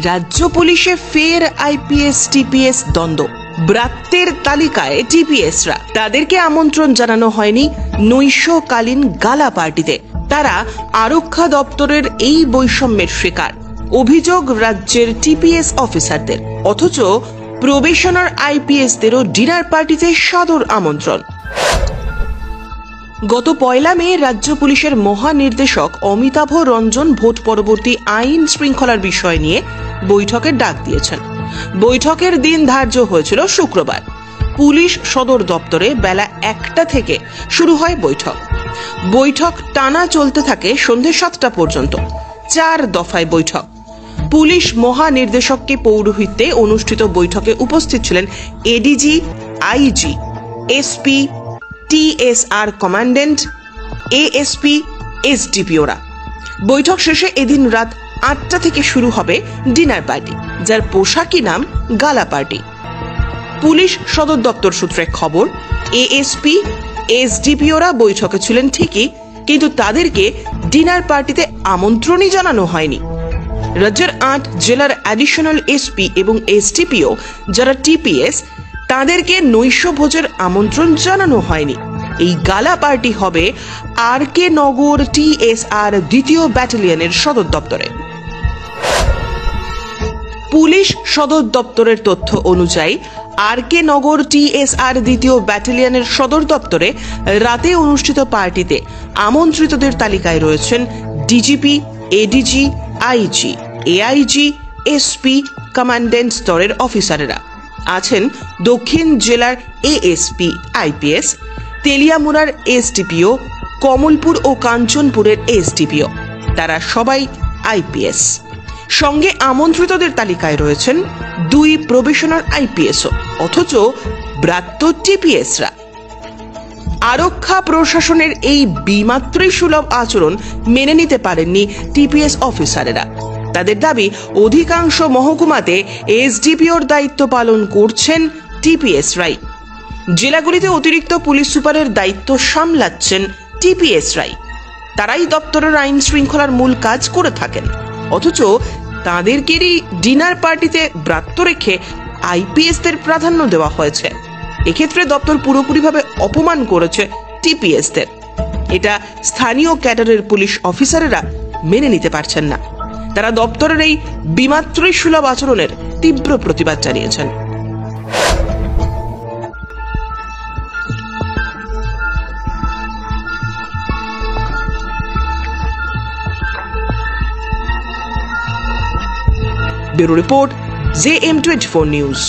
রাজ্য পুলিশে ফের আইপিএস টিপিএস দ্বন্দ্ব। ব্রাত্যের তালিকায় টিপিএসরা, তাদেরকে আমন্ত্রণ জানানো হয়নি নৈশকালীন গালা পার্টিতে। তারা আরক্ষা দপ্তরের এই বৈষম্যের শিকার। অভিযোগ রাজ্যের টিপিএস অফিসারদের, অথচ প্রবেশনার আইপিএসদেরও ডিনার পার্টিতে সাদর আমন্ত্রণ। গত 1 মে রাজ্য পুলিশের মহানির্দেশক অমিতাভ রঞ্জন ভোট পরবর্তী আইন শৃঙ্খলার বিষয় নিয়ে বৈঠকের ডাক দিয়েছেন। বৈঠকের দিন ধার্য হয়েছিল শুক্রবার। পুলিশ সদর দপ্তরে বেলা 1টা থেকে শুরু হয় বৈঠক। বৈঠক টানা চলতে থাকে সন্ধ্যে 7টা পর্যন্ত। 4 দফায় বৈঠক। পুলিশ মহানির্দেশককে পৌরোহিত্যে অনুষ্ঠিত বৈঠকে উপস্থিত ছিলেন ADG, IG, SP, TSR commandant, ASP, এসডিপিওরা। বৈঠক শেষে এদিন রাত 8টা থেকে শুরু হবে ডিনার পার্টি, যার পোশাকি নাম গালা পার্টি। পুলিশ সদর দপ্তর সূত্রে খবর, এএসপি, এসডিপিওরা বৈঠকে ছিলেন ঠিকই, কিন্তু তাদেরকে ডিনার পার্টিতে আমন্ত্রণই জানানো হয়নি। রাজ্যের 8 জেলার অ্যাডিশনাল এসপি এবং এসডিপিও যারা টিপিএস, তাদেরকে নৈশ ভোজের আমন্ত্রণ জানানো হয়নি। এই গালা পার্টি হবে RK নগর TSR 2য় ব্যাটালিয়নের সদর দপ্তরে। পুলিশ সদর দপ্তরের তথ্য অনুযায়ী RK নগর TSR 2য় ব্যাটালিয়নের সদর দপ্তরে রাতে অনুষ্ঠিত পার্টিতে আমন্ত্রিতদের তালিকায় রয়েছেন DGP, ADG, IG, AIG, SP, commandant স্তরের অফিসারেরা। আছেন দক্ষিণ জেলার এএসপি আইপিএস, তেলিয়ামুড়ার এসডিপিও, কমলপুর ও কাঞ্চনপুরের এসডিপিও। তারা সবাই আইপিএস। সঙ্গে আমন্ত্রিতদের তালিকায় রয়েছেন 2 প্রবেশনার আইপিএসও, অথচ ব্রাত্য টিপিএসরা। আরক্ষা প্রশাসনের এই বিমাত্রই সুলভ আচরণ মেনে নিতে পারেননি টিপিএস অফিসারেরা। তাদের দাবি, অধিকাংশ মহকুমাতে এসডিপিওর দায়িত্ব পালন করছেন টিপিএসরাই। জেলাগুলিতে অতিরিক্ত পুলিশ সুপারের দায়িত্ব সামলাচ্ছেন টিপিএসরাই। তারাই দপ্তরের আইন শৃঙ্খলার মূল কাজ করে থাকেন, অথচ তাদেরকেরই ডিনার পার্টিতে ব্রাত্য রেখে আইপিএসদের প্রাধান্য দেওয়া হয়েছে। এক্ষেত্রে দপ্তর পুরোপুরিভাবে অপমান করেছে টিপিএসদের। এটা স্থানীয় ক্যাডারের পুলিশ অফিসারেরা মেনে নিতে পারছেন না। তারা দপ্তরের এই বিমাত্রই সুলভ আচরণের তীব্র প্রতিবাদ জানিয়েছেন। Bureau report, JM24 news.